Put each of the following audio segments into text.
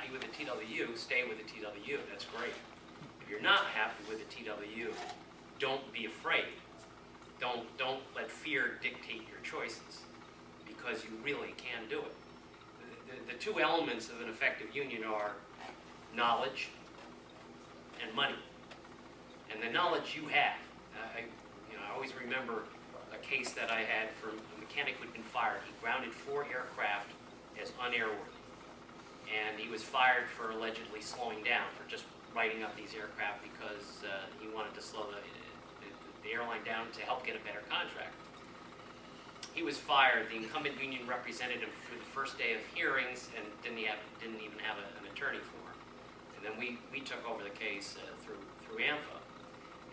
happy with the TWU, stay with the TWU. That's great. If you're not happy with the TWU, don't be afraid. Don't let fear dictate your choices, because you really can do it. The two elements of an effective union are knowledge and money. And the knowledge you have. I always remember a case that I had from a mechanic who'd been fired. He grounded 4 aircraft as unairworthy. And he was fired for allegedly slowing down, for just writing up these aircraft because he wanted to slow the airline down to help get a better contract. He was fired. The incumbent union represented him through the first day of hearings and didn't even have an attorney for him. And then we took over the case through AMFA.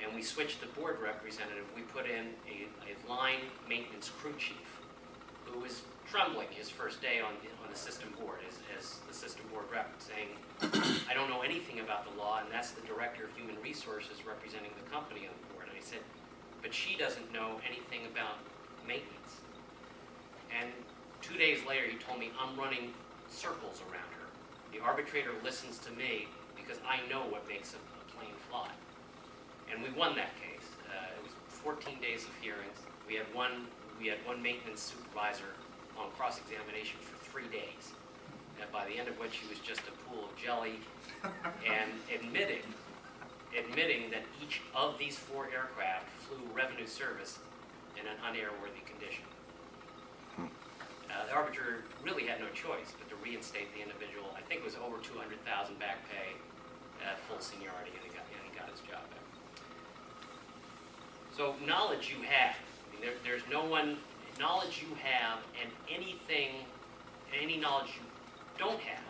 And we switched the board representative. We put in a line maintenance crew chief who was trembling his first day on the system board as the system board rep, saying, I don't know anything about the law, and that's the director of human resources representing the company on the board. And I said, but she doesn't know anything about maintenance. And 2 days later, he told me, I'm running circles around her. The arbitrator listens to me because I know what makes a plane fly. And we won that case. It was 14 days of hearings. We had one maintenance supervisor on cross-examination for 3 days, and by the end of which he was just a pool of jelly, and admitting that each of these 4 aircraft flew revenue service in an unairworthy condition. The arbitrator really had no choice but to reinstate the individual. I think it was over $200,000 back pay, full seniority, and he got his job back. So knowledge you have. I mean, there's no one, knowledge you have, and any knowledge you don't have,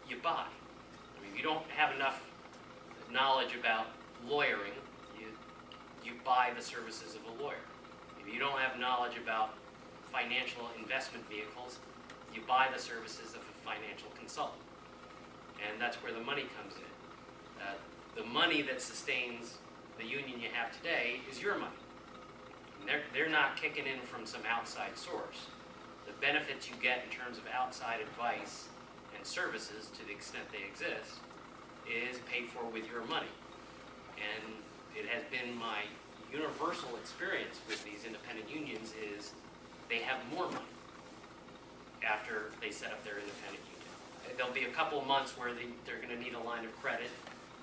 you buy. I mean, if you don't have enough knowledge about lawyering, you buy the services of a lawyer. If you don't have knowledge about financial investment vehicles, you buy the services of a financial consultant. And that's where the money comes in. The money that sustains the union you have today is your money. They're not kicking in from some outside source. The benefits you get in terms of outside advice and services, to the extent they exist, is paid for with your money. And it has been my universal experience with these independent unions is they have more money after they set up their independent union. There'll be a couple of months where they're going to need a line of credit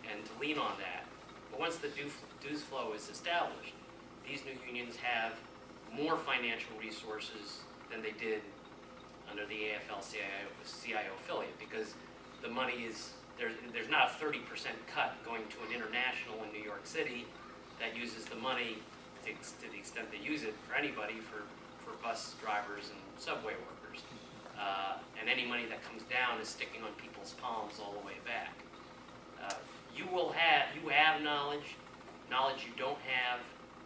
and to lean on that. But once the dues flow is established, these new unions have more financial resources than they did under the AFL-CIO affiliate, because the money is, there's not a 30% cut going to an international in New York City that uses the money to the extent they use it for anybody, for bus drivers and subway workers. And any money that comes down is sticking on people's palms all the way back. You have knowledge you don't have,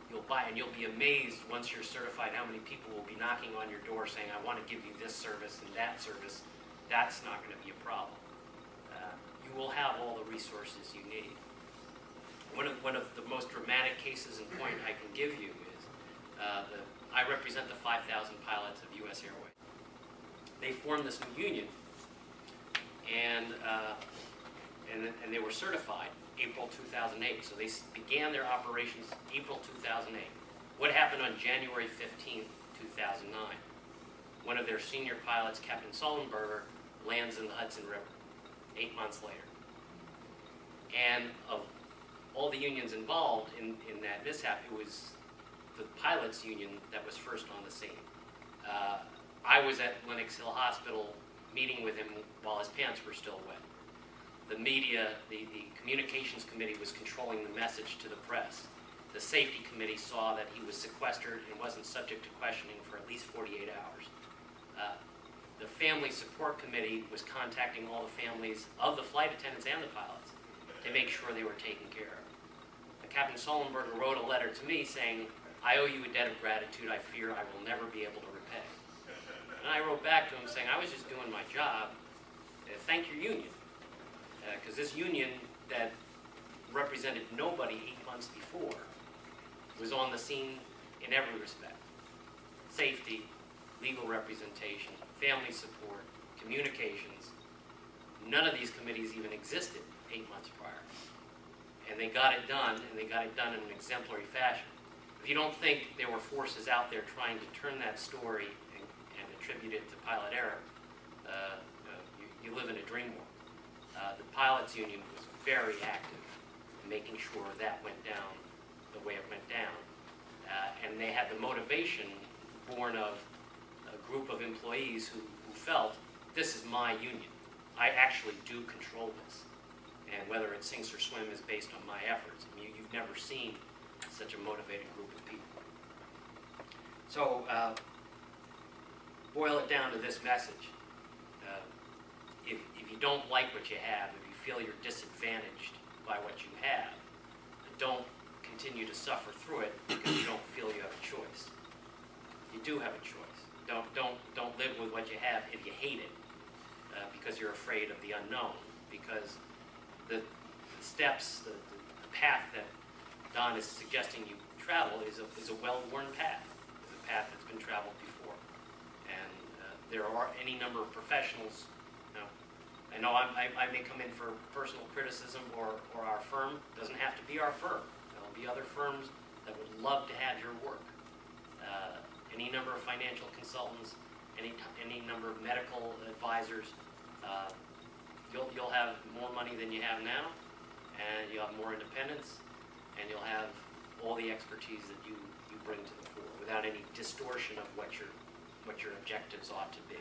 you'll buy, and you'll be amazed once you're certified how many people will be knocking on your door saying, I want to give you this service and that service. That's not going to be a problem. You will have all the resources you need. One of the most dramatic cases in point I can give you is I represent the 5,000 pilots of U.S. Airways. They formed this new union, and they were certified April 2008. So they began their operations April 2008. What happened on January 15th, 2009? One of their senior pilots, Captain Sullenberger, lands in the Hudson River 8 months later. And of all the unions involved in that mishap, it was the pilots union that was first on the scene. I was at Lenox Hill Hospital meeting with him while his pants were still wet. The media, the communications committee was controlling the message to the press. The safety committee saw that he was sequestered and wasn't subject to questioning for at least 48 hours. The family support committee was contacting all the families of the flight attendants and the pilots to make sure they were taken care of. Captain Sullenberger wrote a letter to me saying, I owe you a debt of gratitude I fear I will never be able to repay. And I wrote back to him saying, I was just doing my job. Thank your union. Because this union that represented nobody 8 months before was on the scene in every respect. Safety, legal representation, family support, communications, none of these committees even existed 8 months prior. And they got it done, and they got it done in an exemplary fashion. If you don't think there were forces out there trying to turn that story and attribute it to pilot error, you live in a dream world. The pilots union was very active in making sure that went down the way it went down. And they had the motivation born of a group of employees who felt, this is my union. I actually do control this. And whether it sinks or swim is based on my efforts. I mean, you've never seen such a motivated group of people. So, boil it down to this message. If you don't like what you have, if you feel you're disadvantaged by what you have, don't continue to suffer through it because you don't feel you have a choice. You do have a choice. Don't live with what you have if you hate it because you're afraid of the unknown. Because the steps, the path that Don is suggesting you travel is a well-worn path. It's a path that's been traveled before. And there are any number of professionals. I know I may come in for personal criticism or our firm. It doesn't have to be our firm. There'll be other firms that would love to have your work. Any number of financial consultants, any number of medical advisors. You'll have more money than you have now, and you'll have more independence, and you'll have all the expertise that you bring to the fore without any distortion of what your objectives ought to be.